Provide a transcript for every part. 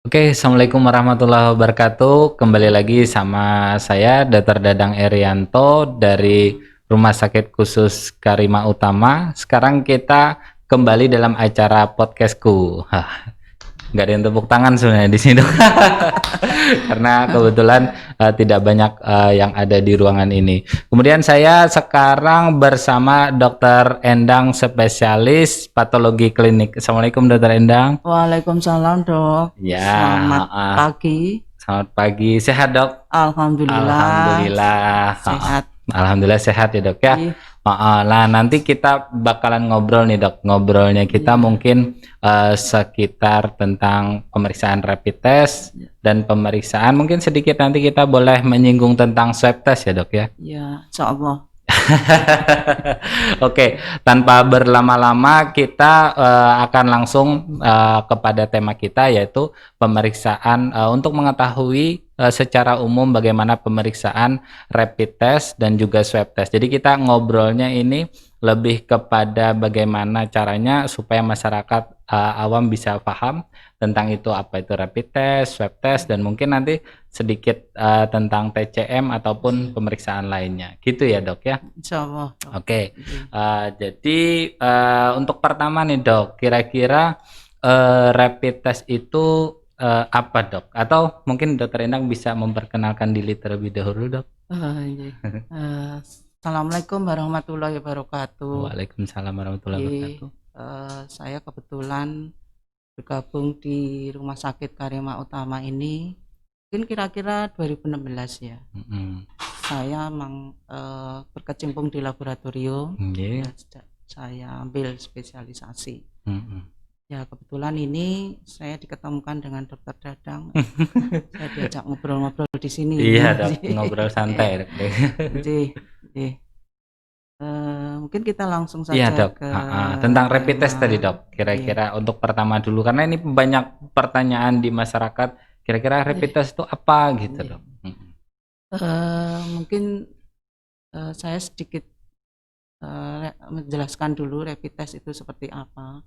Oke, Assalamualaikum warahmatullahi wabarakatuh. Kembali lagi sama saya, Dr. Dadang Erianto dari Rumah Sakit Khusus Karima Utama. Sekarang kita kembali dalam acara podcastku. Nggak ada yang tepuk tangan sebenarnya di sini karena kebetulan tidak banyak yang ada di ruangan ini. Kemudian saya sekarang bersama Dr. Endang, spesialis patologi klinik. Assalamualaikum Dr. Endang. Waalaikumsalam dok. Ya, Selamat pagi. selamat pagi. Sehat dok? Alhamdulillah Alhamdulillah. sehat. Alhamdulillah sehat ya dok ya. Ih, Nah nanti kita bakalan ngobrol nih dok. Ngobrolnya kita Iya. mungkin sekitar tentang pemeriksaan rapid test dan pemeriksaan. Mungkin sedikit nanti kita boleh menyinggung tentang swab test ya dok ya. Ya, insya Allah. Oke, tanpa berlama-lama kita akan langsung kepada tema kita, yaitu pemeriksaan untuk mengetahui secara umum bagaimana pemeriksaan rapid test dan juga swab test. Jadi kita ngobrolnya ini lebih kepada bagaimana caranya supaya masyarakat awam bisa paham tentang itu, apa itu rapid test, swab test, dan mungkin nanti sedikit tentang TCM ataupun pemeriksaan lainnya. Gitu ya dok ya. Insya Allah dok. Oke, Iya. jadi untuk pertama nih dok, kira-kira rapid test itu apa dok? Atau mungkin dokter Endang bisa memperkenalkan diri terlebih dahulu dok? Iya. Assalamualaikum warahmatullahi wabarakatuh. Waalaikumsalam warahmatullahi Iya. wabarakatuh. Saya kebetulan bergabung di Rumah Sakit Karima Utama ini mungkin kira-kira 2016 ya. Saya memang berkecimpung di laboratorium. Nggih. Ya, saya ambil spesialisasi. Mm-mm. Ya kebetulan ini saya diketemukan dengan Dokter Dadang. Saya diajak ngobrol-ngobrol di sini. Iya dok, ngobrol santai dok. Jadi, mungkin kita langsung Iya saja dok. ke Tentang rapid test tema. tadi dok, kira-kira untuk pertama dulu, karena ini banyak pertanyaan di masyarakat, kira-kira rapid test itu apa gitu Iya. dok. Mungkin saya sedikit menjelaskan dulu rapid test itu seperti apa.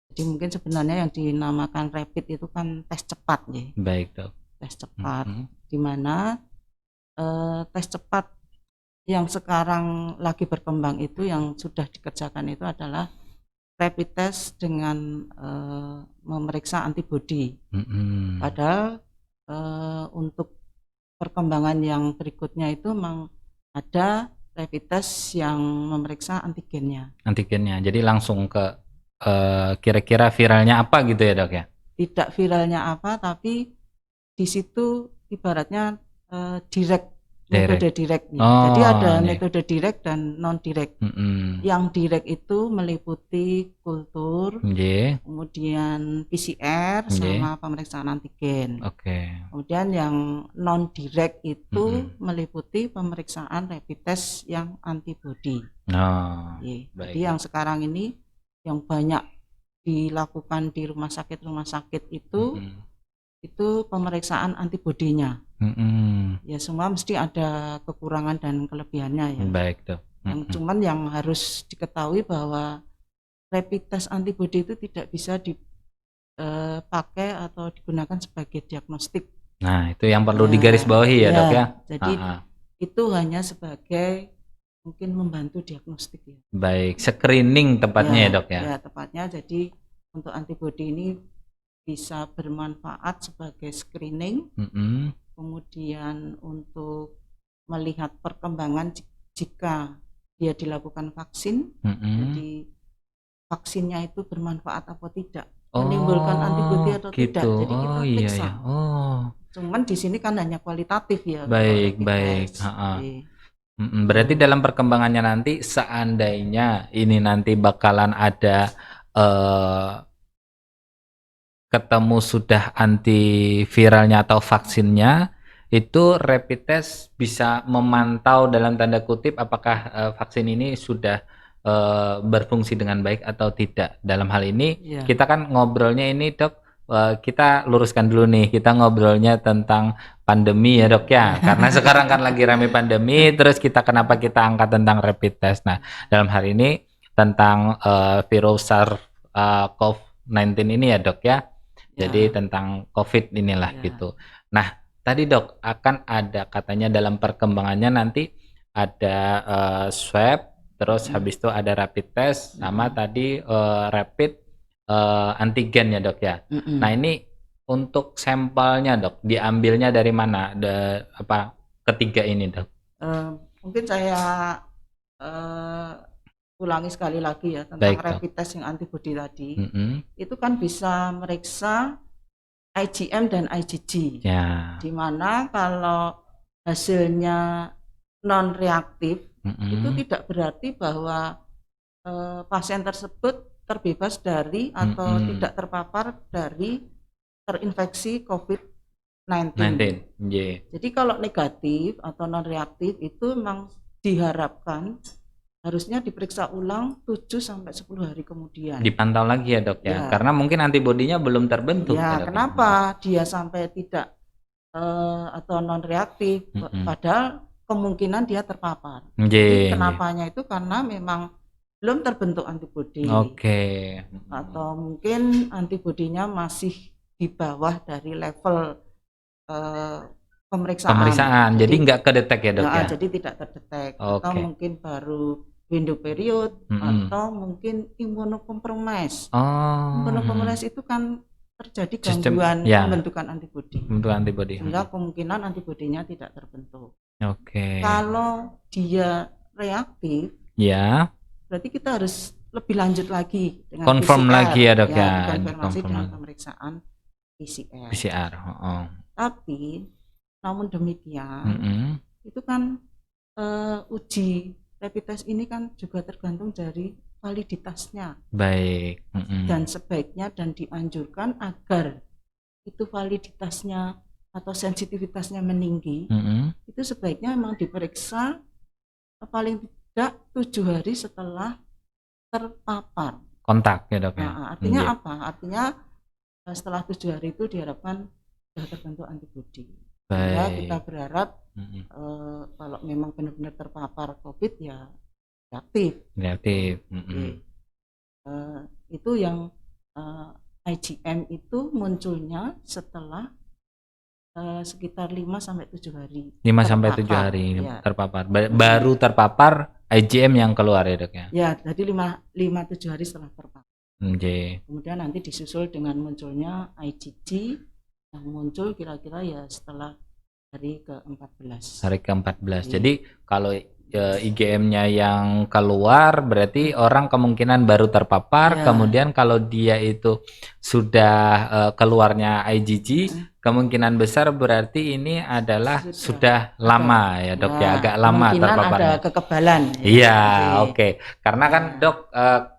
Jadi mungkin sebenarnya yang dinamakan rapid itu kan tes cepat ya. Baik dok. Tes cepat, di mana tes cepat yang sekarang lagi berkembang itu yang sudah dikerjakan itu adalah rapid test dengan memeriksa antibodi. Padahal untuk perkembangan yang berikutnya itu memang ada rapid test yang memeriksa antigennya. Jadi langsung ke kira-kira viralnya apa gitu ya dok ya? Tidak viralnya apa, tapi di situ ibaratnya direct. Metode direktnya. Jadi ada metode direct dan non direct. Yang direct itu meliputi kultur, kemudian PCR sama pemeriksaan antigen. Kemudian yang non direct itu meliputi pemeriksaan rapid test yang antibody. Jadi yang sekarang ini yang banyak dilakukan di rumah sakit itu pemeriksaan antibodinya. Ya semua mesti ada kekurangan dan kelebihannya ya. Baik dok. Cuman yang harus diketahui bahwa rapid test antibody itu tidak bisa dipakai atau digunakan sebagai diagnostik. Nah itu yang perlu digarisbawahi ya dok ya. Jadi itu hanya sebagai mungkin membantu diagnostik ya. Baik, screening tepatnya ya dok ya. Ya tepatnya. Jadi untuk antibody ini bisa bermanfaat sebagai screening. Kemudian untuk melihat perkembangan jika dia dilakukan vaksin, jadi vaksinnya itu bermanfaat atau tidak, menimbulkan antibodi atau gitu. tidak. Jadi kita periksa. Cuman di sini kan hanya kualitatif ya. Baik. Berarti dalam perkembangannya nanti, seandainya ini nanti bakalan ada ketemu sudah antiviralnya atau vaksinnya, itu rapid test bisa memantau dalam tanda kutip apakah vaksin ini sudah berfungsi dengan baik atau tidak. Dalam hal ini kita kan ngobrolnya ini dok, kita luruskan dulu nih, kita ngobrolnya tentang pandemi ya dok ya, karena sekarang kan lagi rame pandemi, terus kenapa kita angkat tentang rapid test. Nah dalam hal ini tentang virus SARS-CoV-19 ini ya dok ya. Jadi tentang COVID inilah gitu. Nah, tadi Dok akan ada katanya dalam perkembangannya nanti ada swab, terus habis itu ada rapid test, sama tadi rapid antigen ya Dok ya. Nah ini untuk sampelnya Dok, diambilnya dari mana? Ketiga ini Dok? Mungkin saya ulangi sekali lagi ya tentang rapid test yang antibody tadi. Itu kan bisa meriksa IgM dan IgG. Di mana kalau hasilnya non reaktif itu tidak berarti bahwa pasien tersebut terbebas dari atau tidak terpapar dari terinfeksi COVID-19. Jadi kalau negatif atau non reaktif itu memang diharapkan harusnya diperiksa ulang 7 sampai 10 hari kemudian. Dipantau lagi ya Dok ya. Karena mungkin antibodinya belum terbentuk ya. Kenapa dia sampai tidak atau non reaktif padahal kemungkinan dia terpapar. Jadi kenapanya itu karena memang belum terbentuk antibodi. Atau mungkin antibodinya masih di bawah dari level pemeriksaan. Jadi nggak kedetek ya Dok ya? Jadi tidak terdetek. Atau mungkin baru window period atau mungkin imunokompromis. Imunokompromis itu kan terjadi gangguan pembentukan antibodi. Sehingga kemungkinan antibodinya tidak terbentuk. Kalau dia reaktif, berarti kita harus lebih lanjut lagi dengan confirm PCR. Lagi ya Dok ya. Konfirmasi dengan pemeriksaan PCR. Tapi namun demikian itu kan uji rapid test ini kan juga tergantung dari validitasnya. Dan sebaiknya dan dianjurkan agar itu validitasnya atau sensitivitasnya meninggi, itu sebaiknya memang diperiksa paling tidak 7 hari setelah terpapar. Kontak ya Dok ya. Artinya apa? Artinya setelah 7 hari itu diharapkan sudah terbentuk antibodi. Ya, kita berharap kalau memang benar-benar terpapar COVID ya reaktif. Itu yang IgM itu munculnya setelah sekitar 5 sampai 7 hari. 5 sampai 7 hari terpapar. Baru terpapar IgM yang keluar ya Dok ya. Ya, jadi 5-7 hari setelah terpapar. Kemudian nanti disusul dengan munculnya IgG yang muncul kira-kira ya setelah hari ke-14. Hari ke-14. Jadi kalau IgM-nya yang keluar berarti orang kemungkinan baru terpapar. Kemudian kalau dia itu sudah keluarnya IgG, kemungkinan besar berarti ini adalah sudah lama ya Dok ya, agak lama terpaparnya. Ada kekebalan. Iya, Karena kan Dok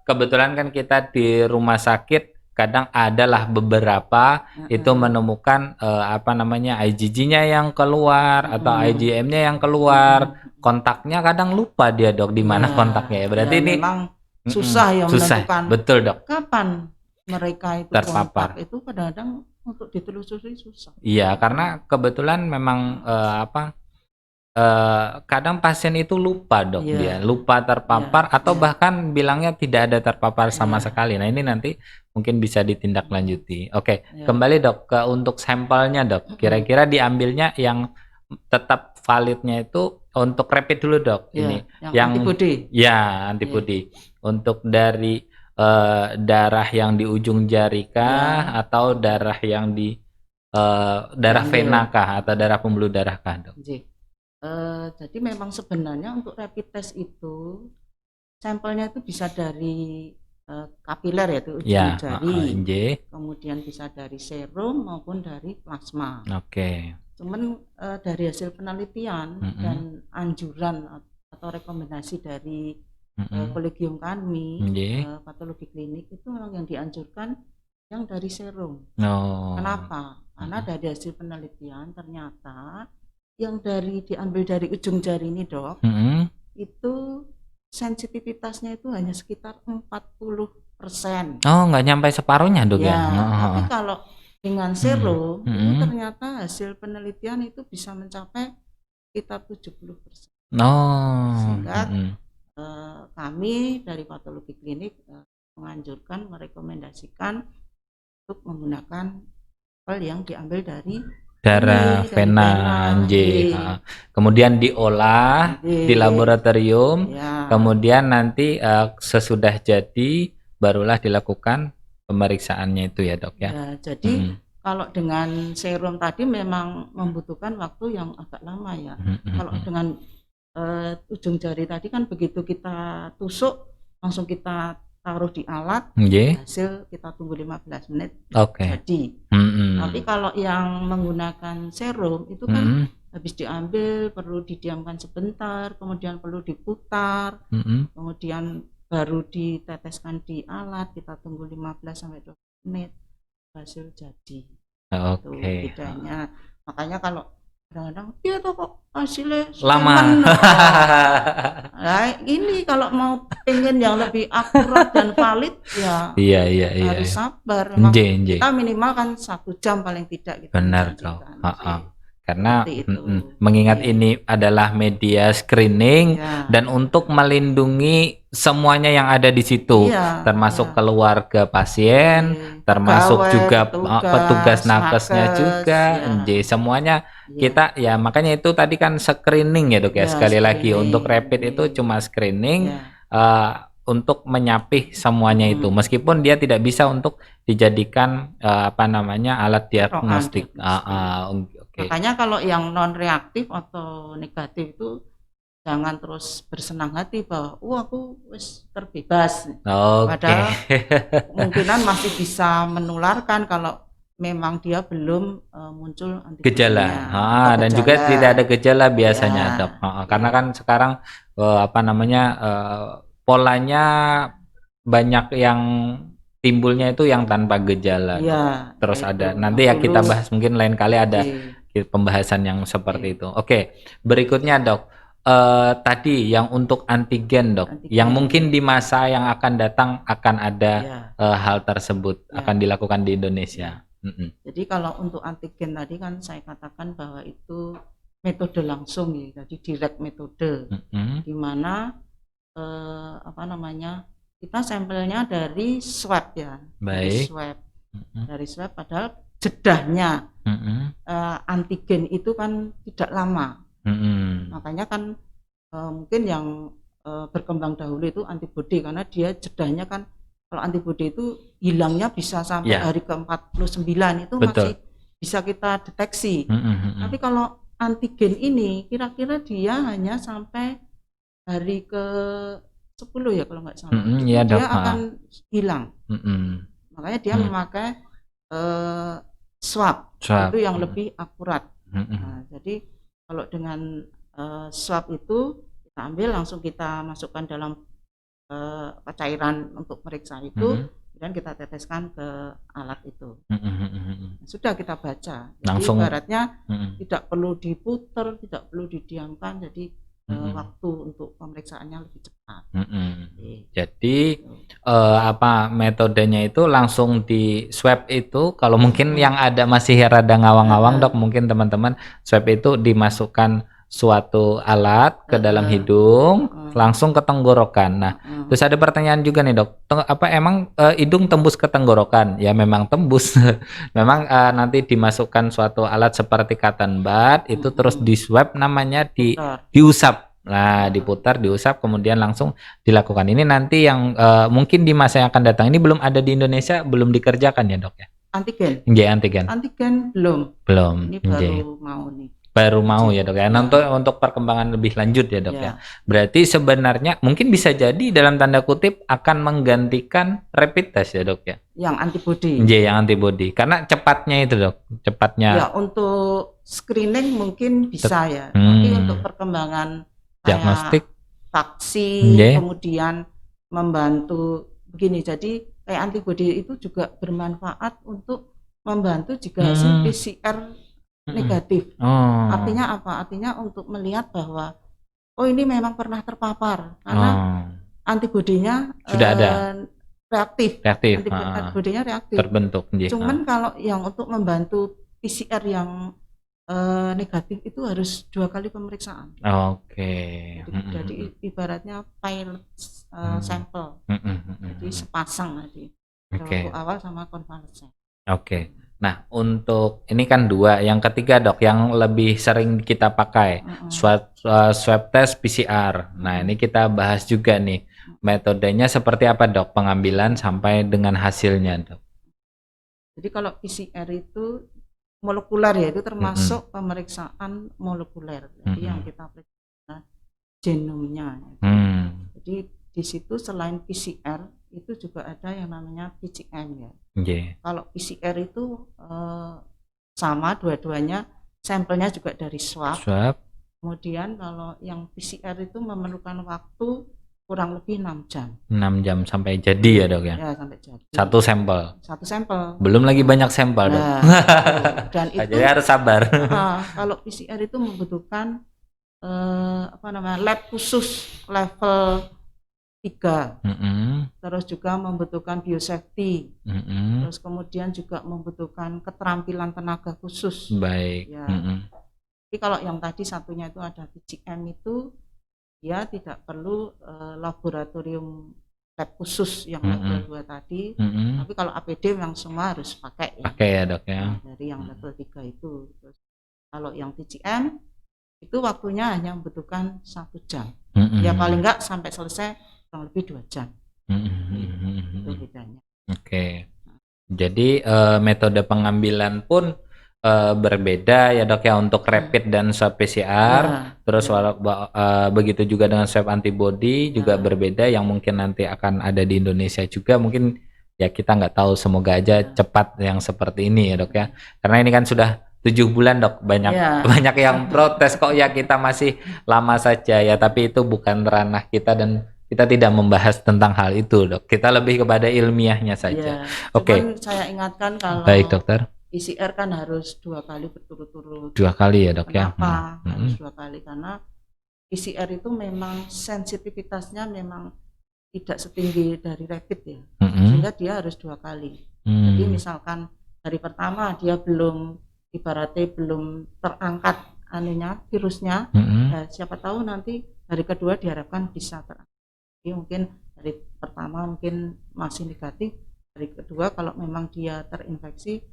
kebetulan kan kita di rumah sakit kadang adalah beberapa itu menemukan IgG-nya yang keluar atau IgM-nya yang keluar. Kontaknya kadang lupa dia Dok di mana kontaknya ya. Berarti ini memang susah ya menentukan. Betul Dok. Kapan mereka itu terpapar? Itu kadang-kadang untuk ditelusuri susah. Iya, karena kebetulan memang kadang pasien itu lupa Dok, dia lupa terpapar atau bahkan bilangnya tidak ada terpapar sama sekali. Nah ini nanti mungkin bisa ditindaklanjuti. Kembali Dok ke untuk sampelnya Dok. Kira-kira diambilnya yang tetap validnya itu untuk rapid dulu Dok. Ini yang antibody. Ya antibody. Untuk dari darah yang di ujung jari kah atau darah yang di darah vena kah atau darah pembuluh darah kah Dok? Jadi memang sebenarnya untuk rapid test itu sampelnya itu bisa dari kapiler yaitu ujung jari, kemudian bisa dari serum maupun dari plasma. Cuman dari hasil penelitian dan anjuran atau rekomendasi dari kolegium kami patologi klinik itu memang yang dianjurkan yang dari serum. Kenapa? Karena dari hasil penelitian ternyata yang diambil dari ujung jari ini Dok, itu sensitivitasnya itu hanya sekitar 40%. Nggak nyampe separuhnya Dok ya? Tapi kalau dengan serum itu ternyata hasil penelitian itu bisa mencapai sekitar 70%. Sehingga kami dari patologi klinik menganjurkan, merekomendasikan untuk menggunakan sampel yang diambil dari darah dari vena, vena, kemudian diolah di laboratorium, ya. kemudian nanti sesudah jadi barulah dilakukan pemeriksaannya itu ya dok ya. Ya, jadi kalau dengan serum tadi memang membutuhkan waktu yang agak lama ya. Kalau dengan ujung jari tadi kan begitu kita tusuk langsung kita taruh di alat, hasil kita tunggu 15 menit jadi. Tapi kalau yang menggunakan serum itu kan habis diambil perlu didiamkan sebentar, kemudian perlu diputar, kemudian baru diteteskan di alat, kita tunggu 15 sampai 20 menit hasil jadi. Itu bedanya. Makanya kalau kadang-kadang dia tuh kok hasilnya lama. Nah, ini kalau mau pengen yang lebih akurat dan valid ya harus sabar. Kita minimal kan 1 jam paling tidak gitu. Benar dong. Karena mengingat ini adalah media screening dan untuk melindungi semuanya yang ada di situ, termasuk keluarga pasien, termasuk juga petugas nakesnya juga, semuanya kita ya makanya itu tadi kan screening ya dok ya, sekali lagi untuk rapid itu cuma screening untuk menyapih semuanya itu, meskipun dia tidak bisa untuk dijadikan alat diagnostik. Makanya kalau yang non reaktif atau negatif itu jangan terus bersenang hati bahwa aku wis terbebas. Padahal kemungkinan masih bisa menularkan kalau memang dia belum muncul gejala. Dan juga tidak ada gejala biasanya dok. Karena kan sekarang polanya banyak yang timbulnya itu yang tanpa gejala. Terus ada nanti ya kita bahas mungkin lain kali ada pembahasan yang seperti itu. Oke, berikutnya dok, tadi yang untuk antigen dok, yang mungkin di masa yang akan datang akan ada hal tersebut akan dilakukan di Indonesia. Jadi kalau untuk antigen tadi kan saya katakan bahwa itu metode langsung ya, jadi direct metode, di mana kita sampelnya dari swab ya, dari swab padahal jedahnya antigen itu kan tidak lama, makanya kan mungkin yang berkembang dahulu itu antibodi karena dia jedahnya kan kalau antibodi itu hilangnya bisa sampai hari ke-49 itu masih bisa kita deteksi. Tapi kalau antigen ini kira-kira dia hanya sampai hari ke-10 ya kalau nggak salah, dia akan hilang. Makanya dia memakai swab itu yang lebih akurat. Nah, jadi kalau dengan swab itu kita ambil langsung kita masukkan dalam cairan untuk periksa itu, dan kita teteskan ke alat itu. Sudah kita baca. Jadi langsung ibaratnya tidak perlu diputer, tidak perlu didiamkan, jadi waktu untuk pemeriksaannya lebih cepat. Jadi metodenya itu langsung di swab itu, kalau mungkin yang ada masih rada ngawang-ngawang dok, mungkin teman-teman swab itu dimasukkan suatu alat ke dalam hidung langsung ke tenggorokan. Nah, terus ada pertanyaan juga nih dok, emang hidung tembus ke tenggorokan? Ya memang tembus. Memang nanti dimasukkan suatu alat seperti cotton bud itu terus di swab, namanya diusap. Nah, diputar, diusap, kemudian langsung dilakukan. Ini nanti yang mungkin di masa yang akan datang ini belum ada di Indonesia, belum dikerjakan ya dok ya? Antigen? Antigen belum. Ini baru mau ya dok ya. Untuk perkembangan lebih lanjut ya dok ya. Berarti sebenarnya mungkin bisa jadi dalam tanda kutip akan menggantikan rapid test ya dok ya. Yang antibody. Yang antibody. Karena cepatnya itu dok, cepatnya. Ya untuk screening mungkin bisa ya. Tapi untuk perkembangan diagnostik, vaksin, kemudian membantu begini. Jadi kayak antibody itu juga bermanfaat untuk membantu jika hasil PCR negatif. Artinya apa? Artinya untuk melihat bahwa ini memang pernah terpapar karena antibodinya sudah ada reaktif. Antibodinya reaktif terbentuk. Cuman kalau yang untuk membantu PCR yang negatif itu harus 2 kali pemeriksaan. Jadi ibaratnya pilot sampel. Jadi sepasang tadi. Waktu awal sama konvalesen. Oke. Nah, untuk ini kan 2, yang ketiga Dok, yang lebih sering kita pakai swab test PCR. Nah, ini kita bahas juga nih. Metodenya seperti apa Dok, pengambilan sampai dengan hasilnya Dok? Jadi kalau PCR itu molekuler ya, itu termasuk pemeriksaan molekuler. Jadi yang kita periksa genomnya. Jadi di situ selain PCR itu juga ada yang namanya PCM ya. Kalau PCR itu sama dua-duanya, sampelnya juga dari swab. Kemudian kalau yang PCR itu memerlukan waktu kurang lebih 6 jam. 6 jam sampai jadi ya Dok ya? Ya, sampai jadi. Satu sampel. Belum lagi banyak sampel Dok. Dan itu jadi harus sabar. Kalau PCR itu membutuhkan lab khusus level 3. Terus juga membutuhkan biosafety. Terus kemudian juga membutuhkan keterampilan tenaga khusus. Baik. Ya. Jadi kalau yang tadi satunya itu ada PCM itu dia tidak perlu laboratorium lab khusus yang level 2 tadi. Tapi kalau APD yang semua harus pakai ya. Pakai ya Dok ya. Dari yang level 3 itu. Terus kalau yang PCM itu waktunya hanya membutuhkan 1 jam. Ya paling enggak sampai selesai kurang lebih 2 jam. Itu bedanya. Oke. Jadi metode pengambilan pun berbeda ya Dok ya, untuk rapid dan swab PCR. Terus begitu juga dengan swab antibody juga berbeda, yang mungkin nanti akan ada di Indonesia juga. Mungkin ya kita nggak tahu, semoga aja cepat yang seperti ini ya Dok ya. Karena ini kan sudah 7 bulan Dok, banyak yang protes kok ya kita masih lama saja ya, tapi itu bukan ranah kita dan kita tidak membahas tentang hal itu Dok. Kita lebih kepada ilmiahnya saja. Oke. Saya ingatkan kalau baik Dokter. PCR kan harus 2 kali berturut-turut. 2 kali ya Dok ya. Kenapa harus 2 kali? Karena PCR itu memang sensitivitasnya memang tidak setinggi dari rapid ya. Sehingga dia harus 2 kali. Jadi misalkan hari pertama dia ibaratnya belum terangkat virusnya, ya siapa tahu nanti hari kedua diharapkan bisa terangkat. Jadi mungkin hari pertama mungkin masih negatif, hari kedua kalau memang dia terinfeksi,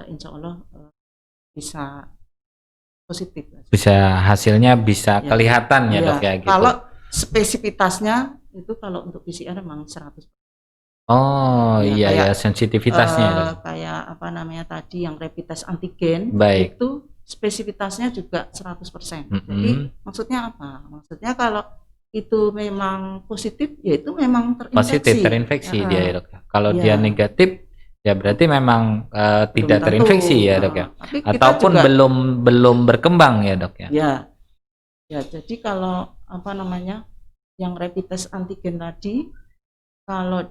insya Allah bisa positif. Bisa hasilnya bisa kelihatan ya Dok ya gitu. Kalau spesifitasnya itu kalau untuk PCR memang 100%. Oh iya ya, sensitivitasnya kayak tadi yang rapid test antigen. Baik. Itu spesifitasnya juga 100%. Jadi maksudnya apa? Maksudnya kalau itu memang positif, ya itu memang terinfeksi dia ya Dok. Kalau dia negatif ya berarti memang tidak terinfeksi ya Dok ya. Ataupun juga belum berkembang ya Dok ya. Ya jadi kalau yang rapid test antigen tadi, kalau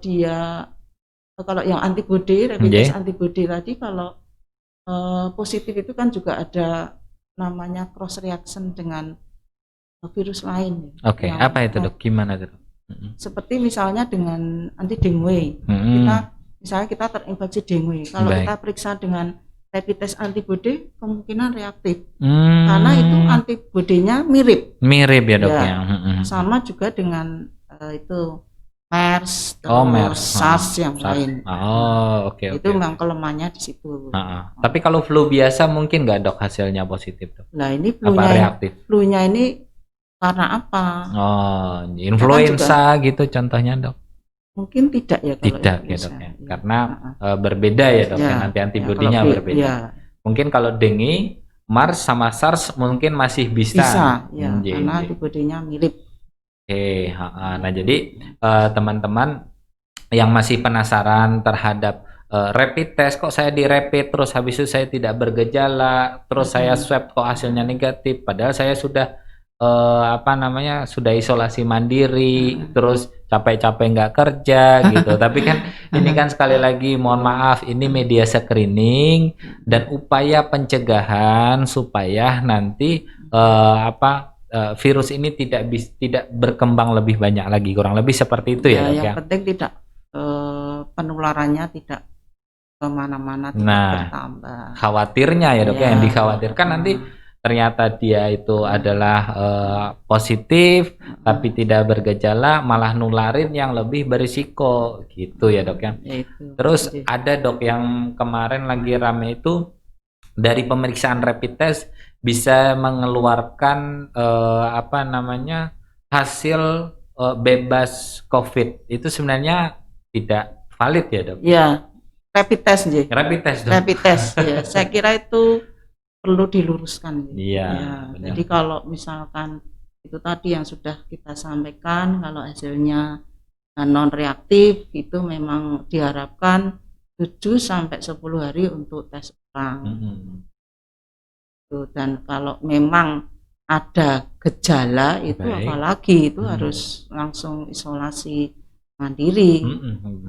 yang antibody, rapid test antibody tadi, kalau positif itu kan juga ada namanya cross reaction dengan virus lain. Oke, apa itu Dok? Gimana Dok? Seperti misalnya dengan anti dengue. Misalnya kita terinfeksi dengue. Kalau kita periksa dengan rapid test antibody, kemungkinan reaktif. Karena itu antibodinya mirip. Mirip ya Dok ya. Sama juga dengan itu MERS, SARS yang lain. Oke. Itu memang kelemahannya di situ. Tapi kalau flu biasa mungkin nggak Dok hasilnya positif Dok? Nah ini flu-nya ini karena apa? Influenza gitu contohnya Dok? Mungkin tidak ya. Tidak ya Dok ya. Karena berbeda ya Dok ya, nanti antibodinya berbeda. Mungkin kalau dengue, MERS sama SARS mungkin masih bisa. Karena antibodinya mirip. Nah jadi teman-teman yang masih penasaran terhadap rapid test, kok saya di rapid terus habis itu saya tidak bergejala, terus saya swab kok hasilnya negatif, padahal saya sudah sudah isolasi mandiri, terus capek-capek nggak kerja gitu. Tapi kan ini kan sekali lagi mohon maaf, ini media screening dan upaya pencegahan supaya nanti virus ini tidak berkembang lebih banyak lagi, kurang lebih seperti itu ya Dok ya. Yang penting tidak penularannya tidak kemana-mana, tidak bertambah. Khawatirnya ya Dok ya, yang dikhawatirkan nanti ternyata dia itu adalah positif tapi tidak bergejala, malah nularin yang lebih berisiko gitu ya dok ya. Terus ada dok yang kemarin lagi rame itu dari pemeriksaan rapid test bisa mengeluarkan apa namanya hasil bebas COVID. Itu sebenarnya tidak valid ya dok? Ya, rapid test nih. Rapid test dok. Rapid test ya. Saya kira itu perlu diluruskan. Iya. Ya, jadi kalau misalkan itu tadi yang sudah kita sampaikan, kalau hasilnya non reaktif itu memang diharapkan 7 sampai 10 hari untuk tes ulang. Dan kalau memang ada gejala itu apalagi itu harus langsung isolasi mandiri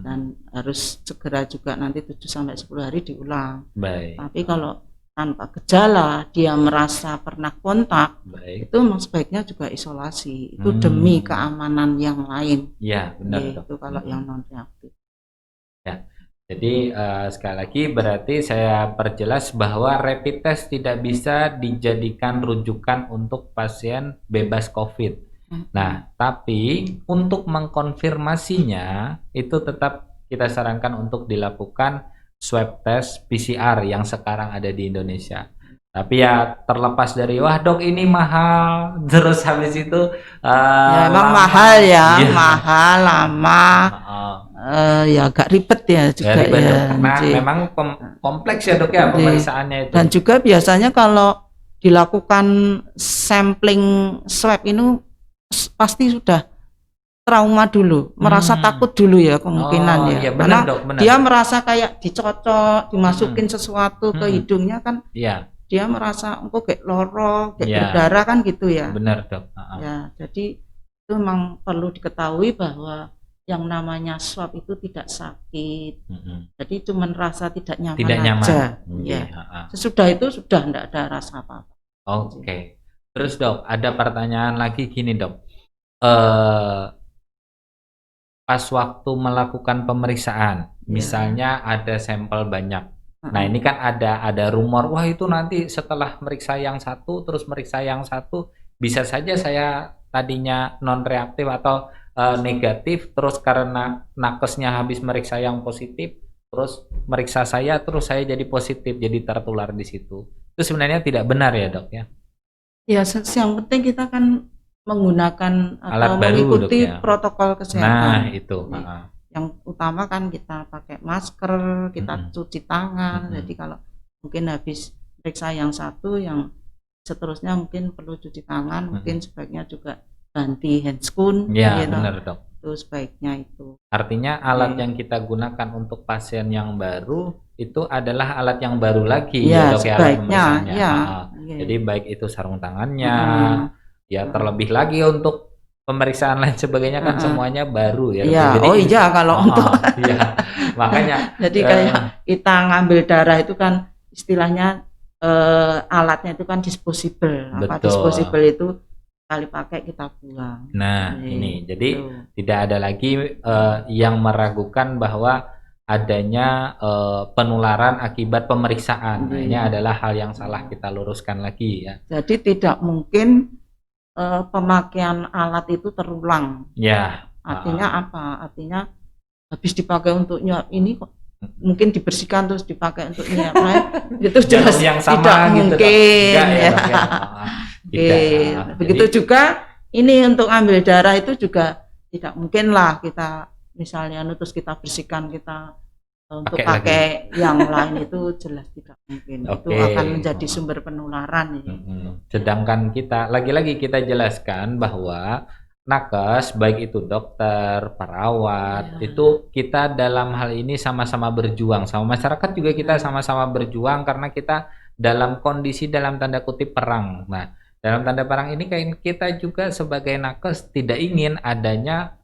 dan harus segera juga nanti 7 sampai 10 hari diulang. Tapi kalau tanpa gejala dia merasa pernah kontak, itu memang sebaiknya juga isolasi. Itu demi keamanan yang lain. Ya, benar. Itu kalau yang non reaktif. Ya. Jadi sekali lagi berarti saya perjelas bahwa rapid test tidak bisa dijadikan rujukan untuk pasien bebas COVID. Nah, tapi untuk mengkonfirmasinya itu tetap kita sarankan untuk dilakukan swab test PCR yang sekarang ada di Indonesia. Tapi ya terlepas dari wah dok ini mahal, terus habis itu ya, emang mahal ya, mahal, lama, ya agak ribet ya juga ya. Nah, memang kompleks ya dok ya pemeriksaannya itu. Dan juga biasanya kalau dilakukan sampling swab ini pasti sudah trauma dulu, merasa takut dulu ya kemungkinan ya. Iya, karena dok, dia merasa kayak dicocok, dimasukin sesuatu ke hidungnya kan. Iya. Dia merasa engkau kayak loro, kayak berdarah kan gitu ya. Benar dok. Ya, jadi itu memang perlu diketahui bahwa yang namanya swab itu tidak sakit. Jadi cuma rasa tidak nyaman aja. Ya. Sesudah itu sudah tidak ada rasa apa-apa. Oke. Terus dok, ada pertanyaan lagi gini dok. Pas waktu melakukan pemeriksaan, misalnya ada sampel banyak. Nah ini kan ada rumor, wah itu nanti setelah meriksa yang satu, terus meriksa yang satu, bisa saja saya tadinya non reaktif atau negatif, terus karena nakesnya habis meriksa yang positif, terus meriksa saya, terus saya jadi positif, jadi tertular di situ. Itu sebenarnya tidak benar ya dok ya? Ya, yang penting kita kan menggunakan alat atau baru, mengikuti dok, ya? protokol kesehatan. Nah itu. Yang utama kan kita pakai masker, kita cuci tangan. Jadi kalau mungkin habis periksa yang satu, yang seterusnya mungkin perlu cuci tangan, mungkin sebaiknya juga ganti handscoon. Ya gitu. Benar dok. Itu sebaiknya itu. Artinya alat yang kita gunakan untuk pasien yang baru itu adalah alat yang baru lagi ya dok ya, sebaiknya, ya. Jadi baik itu sarung tangannya, ya terlebih lagi untuk pemeriksaan lain sebagainya kan semuanya baru ya. Iya, jadi, kalau untuk iya. Makanya jadi kayak kita ngambil darah itu kan istilahnya alatnya itu kan disposable. Apa disposable itu kali pakai kita buang. Nah, ini jadi tidak ada lagi yang meragukan bahwa adanya penularan akibat pemeriksaan. Nah, ini adalah hal yang salah, kita luruskan lagi ya. Jadi tidak mungkin pemakaian alat itu terulang. Ya. Artinya apa? Artinya habis dipakai untuk nyuap ini kok mungkin dibersihkan terus dipakai untuk nyuap. Itu jelas yang sama tidak gitu, mungkin. Ya. Begitu Jadi, juga ini untuk ambil darah itu juga tidak mungkin lah kita misalnya terus kita bersihkan, kita untuk pakai yang lain itu jelas tidak mungkin. Itu akan menjadi sumber penularan ya. Sedangkan kita lagi-lagi kita jelaskan bahwa nakes baik itu dokter, perawat, itu kita dalam hal ini sama-sama berjuang, sama masyarakat juga kita sama-sama berjuang karena kita dalam kondisi dalam tanda kutip perang. Nah, dalam tanda perang ini kayak kita juga sebagai nakes tidak ingin adanya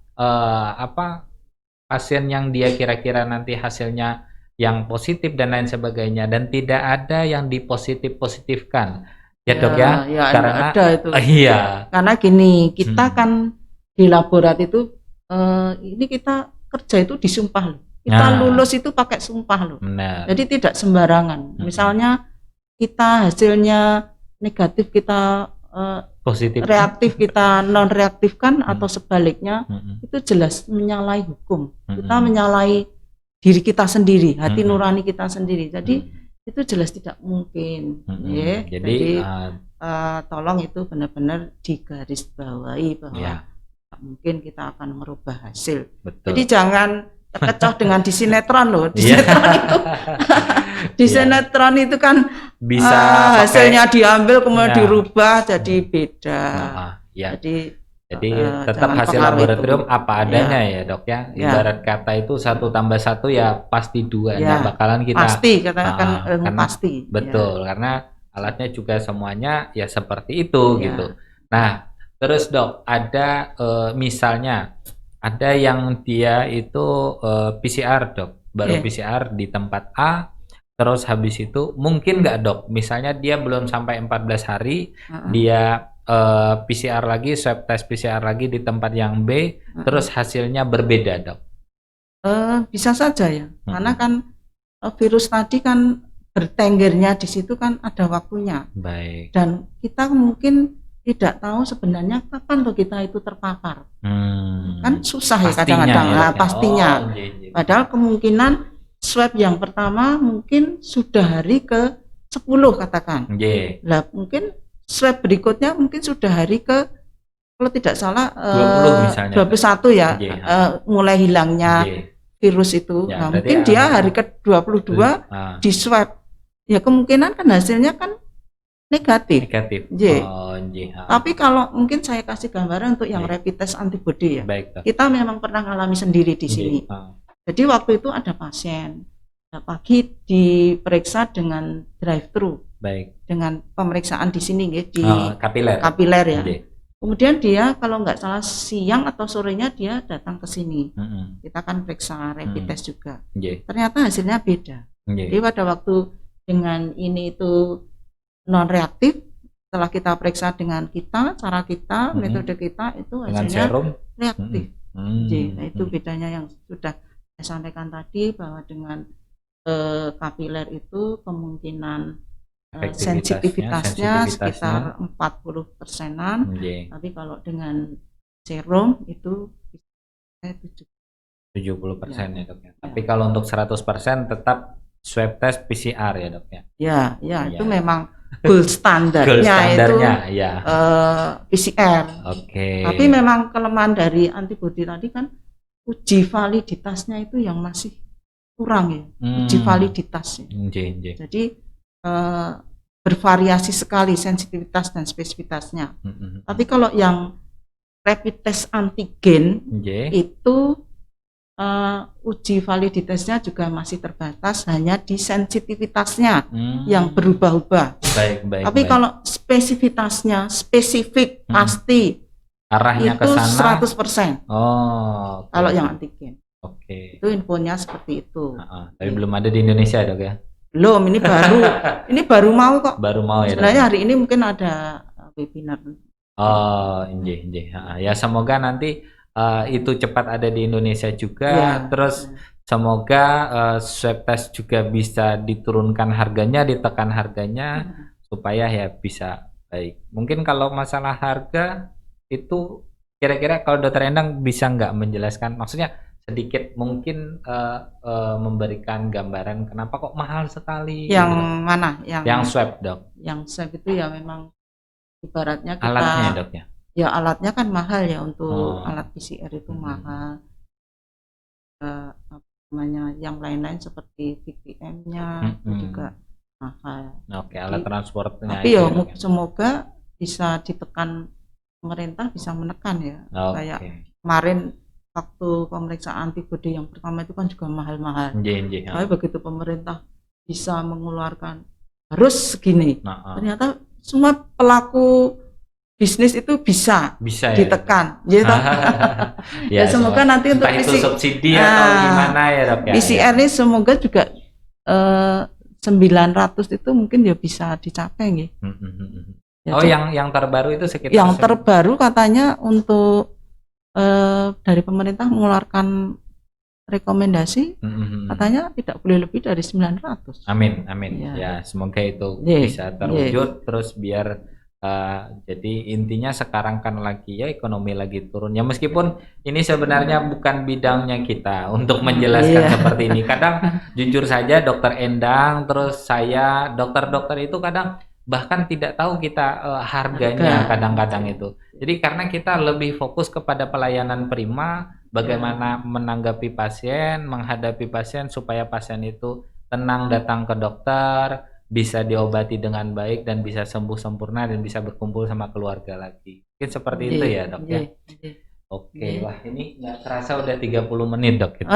pasien yang dia kira-kira nanti hasilnya yang positif dan lain sebagainya, dan tidak ada yang dipositif-positifkan ya dok ya, karena ada itu. Iya, karena gini, kita kan di laborat itu ini kita kerja itu disumpah loh, kita lulus itu pakai sumpah loh. Jadi tidak sembarangan. Misalnya kita hasilnya negatif kita positif, reaktif kita non reaktifkan atau sebaliknya, itu jelas menyalahi hukum. Kita menyalahi diri kita sendiri, hati nurani kita sendiri. Jadi itu jelas tidak mungkin. Jadi tolong itu benar-benar digarisbawahi bahwa tak mungkin kita akan merubah hasil. Betul. Jadi jangan terkecoh dengan di sinetron loh. Di sinetron itu di sinetron itu kan bisa hasilnya diambil kemudian dirubah jadi beda. Jadi tetap hasil laboratorium itu apa adanya ya Dok ya. Ibarat kata itu 1 tambah 1 ya pasti 2. Nggak bakalan kita pasti katakan pasti. Betul, karena alatnya juga semuanya ya seperti itu gitu. Nah, terus Dok, ada misalnya ada yang dia itu PCR Dok, baru PCR di tempat A, terus habis itu mungkin nggak Dok, misalnya dia belum sampai 14 hari, dia PCR lagi, swab test PCR lagi di tempat yang B, terus hasilnya berbeda Dok? Bisa saja ya, karena kan virus tadi kan bertenggernya di situ kan ada waktunya. Baik. Dan kita mungkin tidak tahu sebenarnya kapan tuh kita itu terpapar. Kan susah ya kadang-kadang pastinya. Padahal kemungkinan swab yang pertama mungkin sudah hari ke 10 katakan. Lah mungkin swab berikutnya mungkin sudah hari ke, kalau tidak salah 20 misalnya, 21 ya, mulai hilangnya virus itu. Nah mungkin dia hari ke 22 di swab. Ya kemungkinan kan hasilnya kan negatif. Tapi kalau mungkin saya kasih gambaran untuk yang rapid test antibody ya. Kita memang pernah mengalami sendiri di sini. Jadi waktu itu ada pasien pagi diperiksa dengan drive thru. Dengan pemeriksaan di sini ya, di kapiler ya. Kemudian dia kalau nggak salah siang atau sorenya dia datang ke sini. Kita kan periksa rapid test juga. Ternyata hasilnya beda. Jadi pada waktu dengan ini itu non reaktif, setelah kita periksa dengan cara kita, metode kita itu hasilnya reaktif. Nah itu bedanya yang sudah saya sampaikan tadi, bahwa dengan kapiler itu kemungkinan sensitivitasnya sekitar 40%-an, tapi kalau dengan serum itu 70% ya Dok ya. Tapi kalau untuk 100% tetap swab test PCR ya Dok ya. Itu memang gold standarnya itu PCR. Tapi memang kelemahan dari antibodi tadi kan uji validitasnya itu yang masih kurang ya, uji validitasnya. Jadi bervariasi sekali sensitivitas dan spesifitasnya. Tapi kalau yang rapid test antigen itu uji validitasnya juga masih terbatas, hanya di sensitivitasnya yang berubah-ubah. Tapi kalau spesifitasnya spesifik pasti arahnya itu ke sana 100%. Kalau yang antigen. Itu infonya seperti itu. Tapi belum ada di Indonesia Dok ya. Belum, ini baru mau kok. Baru mau ya. Sebenarnya hari ini mungkin ada webinar. Ya semoga nanti itu cepat ada di Indonesia juga. Terus semoga swab test juga bisa diturunkan harganya, ditekan harganya supaya ya bisa baik. Mungkin kalau masalah harga itu kira-kira kalau Dokter Endang bisa nggak menjelaskan, maksudnya sedikit mungkin memberikan gambaran kenapa kok mahal sekali? Yang mana? Yang swab Dok. Yang swab itu ya memang ibaratnya kita, alatnya Dok ya? Ya alatnya kan mahal ya, untuk alat PCR itu mahal. Namanya yang lain-lain seperti VPM-nya itu juga mahal. Alat transportnya. Tapi ya semoga bisa ditekan, pemerintah bisa menekan ya. Kayak kemarin waktu pemeriksaan antibody yang pertama itu kan juga mahal-mahal. Tapi begitu pemerintah bisa mengeluarkan harus segini, ternyata semua pelaku bisnis itu bisa ditekan, ya. Semoga nanti untuk itu subsidi atau gimana ya Dok ya. PCR ini semoga juga 900 itu mungkin ya bisa dicapai nih. Yang terbaru itu sekitar. Yang terbaru katanya untuk dari pemerintah mengeluarkan rekomendasi katanya tidak boleh lebih dari 900. Amin, amin. Ya, semoga itu bisa terwujud terus biar jadi intinya sekarang kan lagi ya ekonomi lagi turun. Ya meskipun ini sebenarnya bukan bidangnya kita untuk menjelaskan seperti ini. Kadang jujur saja Dokter Endang terus saya dokter-dokter itu kadang bahkan tidak tahu kita harganya kadang-kadang itu. Jadi karena kita lebih fokus kepada pelayanan prima, bagaimana menanggapi pasien, menghadapi pasien supaya pasien itu tenang datang ke dokter, bisa diobati dengan baik dan bisa sembuh sempurna dan bisa berkumpul sama keluarga lagi. Mungkin seperti itu ya, Dok ya. Oke, wah ini nggak terasa udah 30 menit, Dok. Gitu.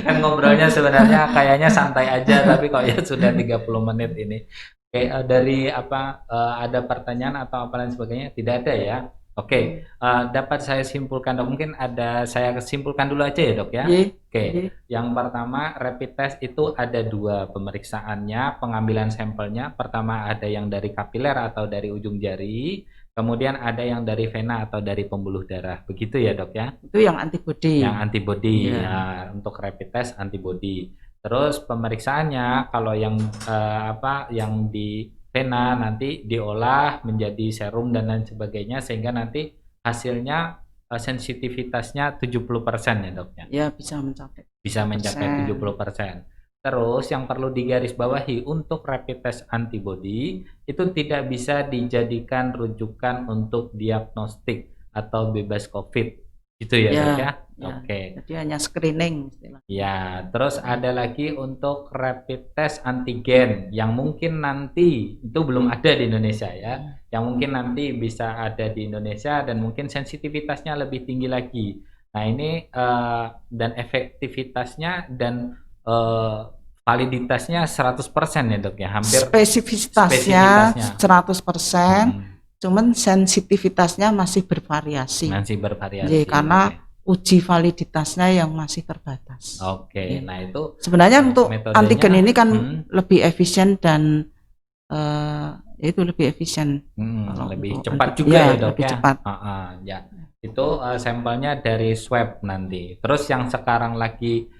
Kan ngobrolnya sebenarnya kayaknya santai aja tapi kok ya sudah 30 menit ini. Oke, dari apa ada pertanyaan atau apa lain sebagainya? Tidak ada ya. Oke, dapat saya simpulkan, Dok. Mungkin saya simpulkan dulu aja ya, Dok ya. Oke, yang pertama rapid test itu ada dua pemeriksaannya, pengambilan sampelnya. Pertama ada yang dari kapiler atau dari ujung jari, kemudian ada yang dari vena atau dari pembuluh darah. Begitu ya, Dok ya? Itu yang antibody. Yang antibody. Ya, untuk rapid test antibody. Terus pemeriksaannya kalau yang yang di vena nanti diolah menjadi serum dan lain sebagainya sehingga nanti hasilnya sensitivitasnya 70% ya, Dok ya. Ya, bisa mencapai. Bisa mencapai 70%. Terus yang perlu digarisbawahi untuk rapid test antibody itu tidak bisa dijadikan rujukan untuk diagnostik atau bebas COVID. Gitu ya, Dok ya? Oke. Jadi hanya screening istilahnya. Ya, terus ada lagi untuk rapid test antigen yang mungkin nanti itu belum ada di Indonesia ya. Yang mungkin nanti bisa ada di Indonesia dan mungkin sensitivitasnya lebih tinggi lagi. Nah, ini dan efektivitasnya dan validitasnya 100% ya, Dok ya. Hampir spesifistasnya 100%. Cuman sensitivitasnya masih bervariasi. Masih bervariasi. Jadi, karena uji validitasnya yang masih terbatas. Oke, nah itu sebenarnya untuk antigen ini kan lebih efisien dan itu lebih efisien. Lebih cepat juga ya, Dok lebih ya. Cepat. Ya, itu sampelnya dari swab nanti. Terus yang sekarang lagi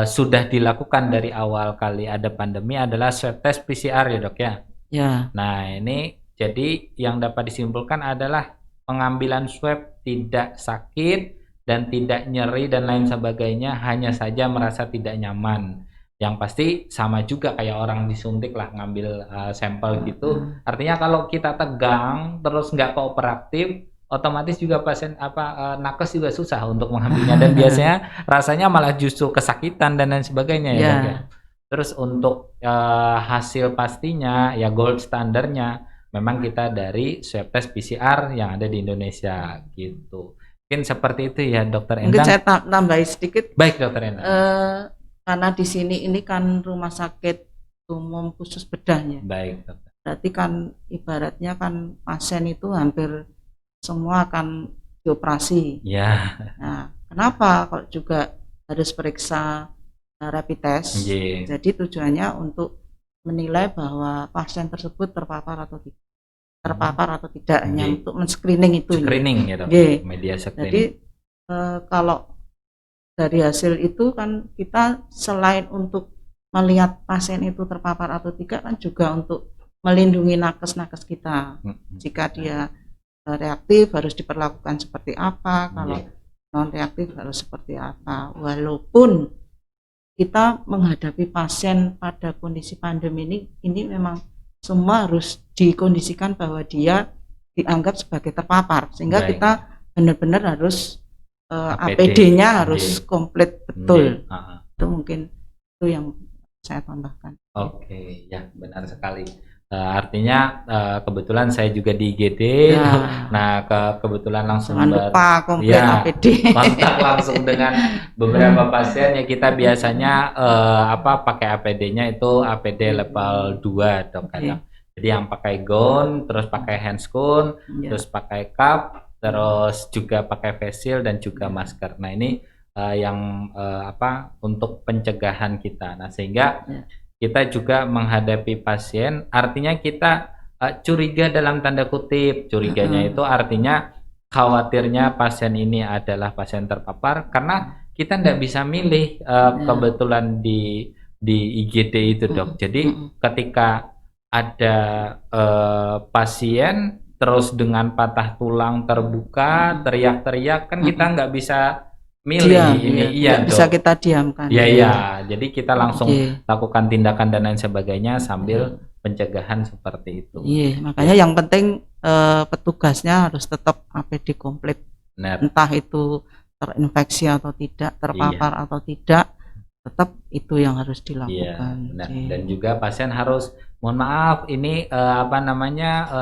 sudah dilakukan dari awal kali ada pandemi adalah swab test PCR ya, Dok ya. Ya. Nah ini jadi yang dapat disimpulkan adalah pengambilan swab tidak sakit dan tidak nyeri dan lain sebagainya, hanya saja merasa tidak nyaman. Yang pasti sama juga kayak orang disuntik lah ngambil sampel gitu. Artinya kalau kita tegang terus nggak kooperatif, otomatis juga pasien nakes juga susah untuk mengambilnya dan biasanya rasanya malah justru kesakitan dan lain sebagainya ya, Dok ya. Terus untuk hasil pastinya ya gold standarnya memang kita dari swab test PCR yang ada di Indonesia gitu. Mungkin seperti itu ya, Dokter Endang. Mungkin saya tambahi sedikit. Baik, Dokter Endang. Karena di sini ini kan rumah sakit umum khusus bedahnya. Baik, Dokter. Berarti kan ibaratnya kan pasien itu hampir semua akan dioperasi. Ya. Nah, kenapa kok juga harus periksa rapid test? Jadi tujuannya untuk menilai bahwa pasien tersebut terpapar atau tidak, hanya untuk men-screening itu. Screening ya, Dok. Media screening. Jadi kalau dari hasil itu kan kita selain untuk melihat pasien itu terpapar atau tidak kan juga untuk melindungi nakes-nakes kita. Jika dia reaktif harus diperlakukan seperti apa, kalau non reaktif harus seperti apa. Walaupun kita menghadapi pasien pada kondisi pandemi ini memang semua harus dikondisikan bahwa dia dianggap sebagai terpapar, sehingga kita benar-benar harus APD-nya harus komplit betul. Itu mungkin itu yang saya tambahkan. Oke, ya benar sekali. Artinya kebetulan saya juga di IGD, nah kebetulan langsung lupa komplit APD. Kontak langsung dengan beberapa pasien ya kita biasanya pakai APD-nya itu APD level 2 Dok kadang. Jadi yang pakai gown, terus pakai handscoon, terus pakai cup, terus juga pakai face shield dan juga masker. Nah ini yang untuk pencegahan kita. Nah sehingga kita juga menghadapi pasien, artinya kita curiga dalam tanda kutip. Curiganya itu artinya khawatirnya pasien ini adalah pasien terpapar karena kita nggak bisa milih kebetulan di IGD itu dok. Jadi ketika ada pasien terus dengan patah tulang terbuka teriak-teriak kan kita nggak bisa milih ini iya bisa kita diamkan. Iya. Jadi kita langsung lakukan tindakan dan lain sebagainya sambil pencegahan seperti itu. Iya, makanya yang penting petugasnya harus tetap APD komplit. Entah itu terinfeksi atau tidak, terpapar atau tidak, tetap itu yang harus dilakukan. Dan juga pasien harus, mohon maaf, ini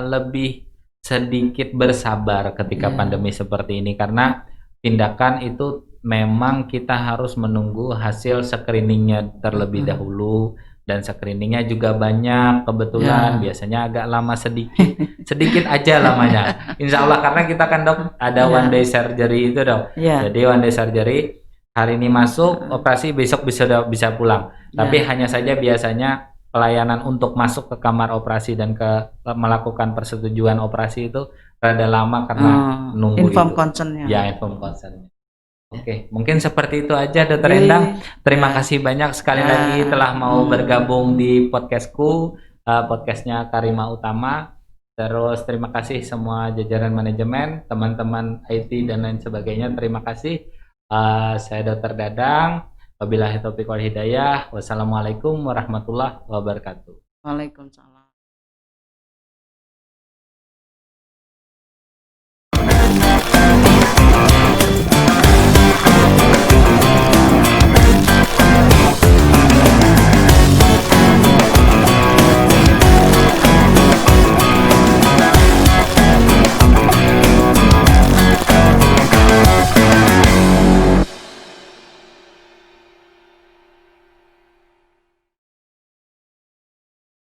lebih sedikit bersabar ketika pandemi seperti ini karena tindakan itu memang kita harus menunggu hasil screeningnya terlebih dahulu. Dan screeningnya juga banyak kebetulan biasanya agak lama sedikit aja lamanya insya Allah karena kita kan dok ada one day surgery itu dok jadi one day surgery hari ini masuk operasi besok bisa pulang tapi hanya saja biasanya pelayanan untuk masuk ke kamar operasi dan melakukan persetujuan operasi itu rada lama karena nunggu inform consent-nya. Inform consent. Oke, mungkin seperti itu aja Dr. Endang. Terima kasih banyak sekali lagi telah mau bergabung di podcastku, podcastnya Karima Utama. Terus terima kasih semua jajaran manajemen, teman-teman IT dan lain sebagainya. Terima kasih. Saya Dr. Dadang. Wabillahi taufiq wal hidayah. Wassalamualaikum warahmatullahi wabarakatuh. Waalaikumsalam.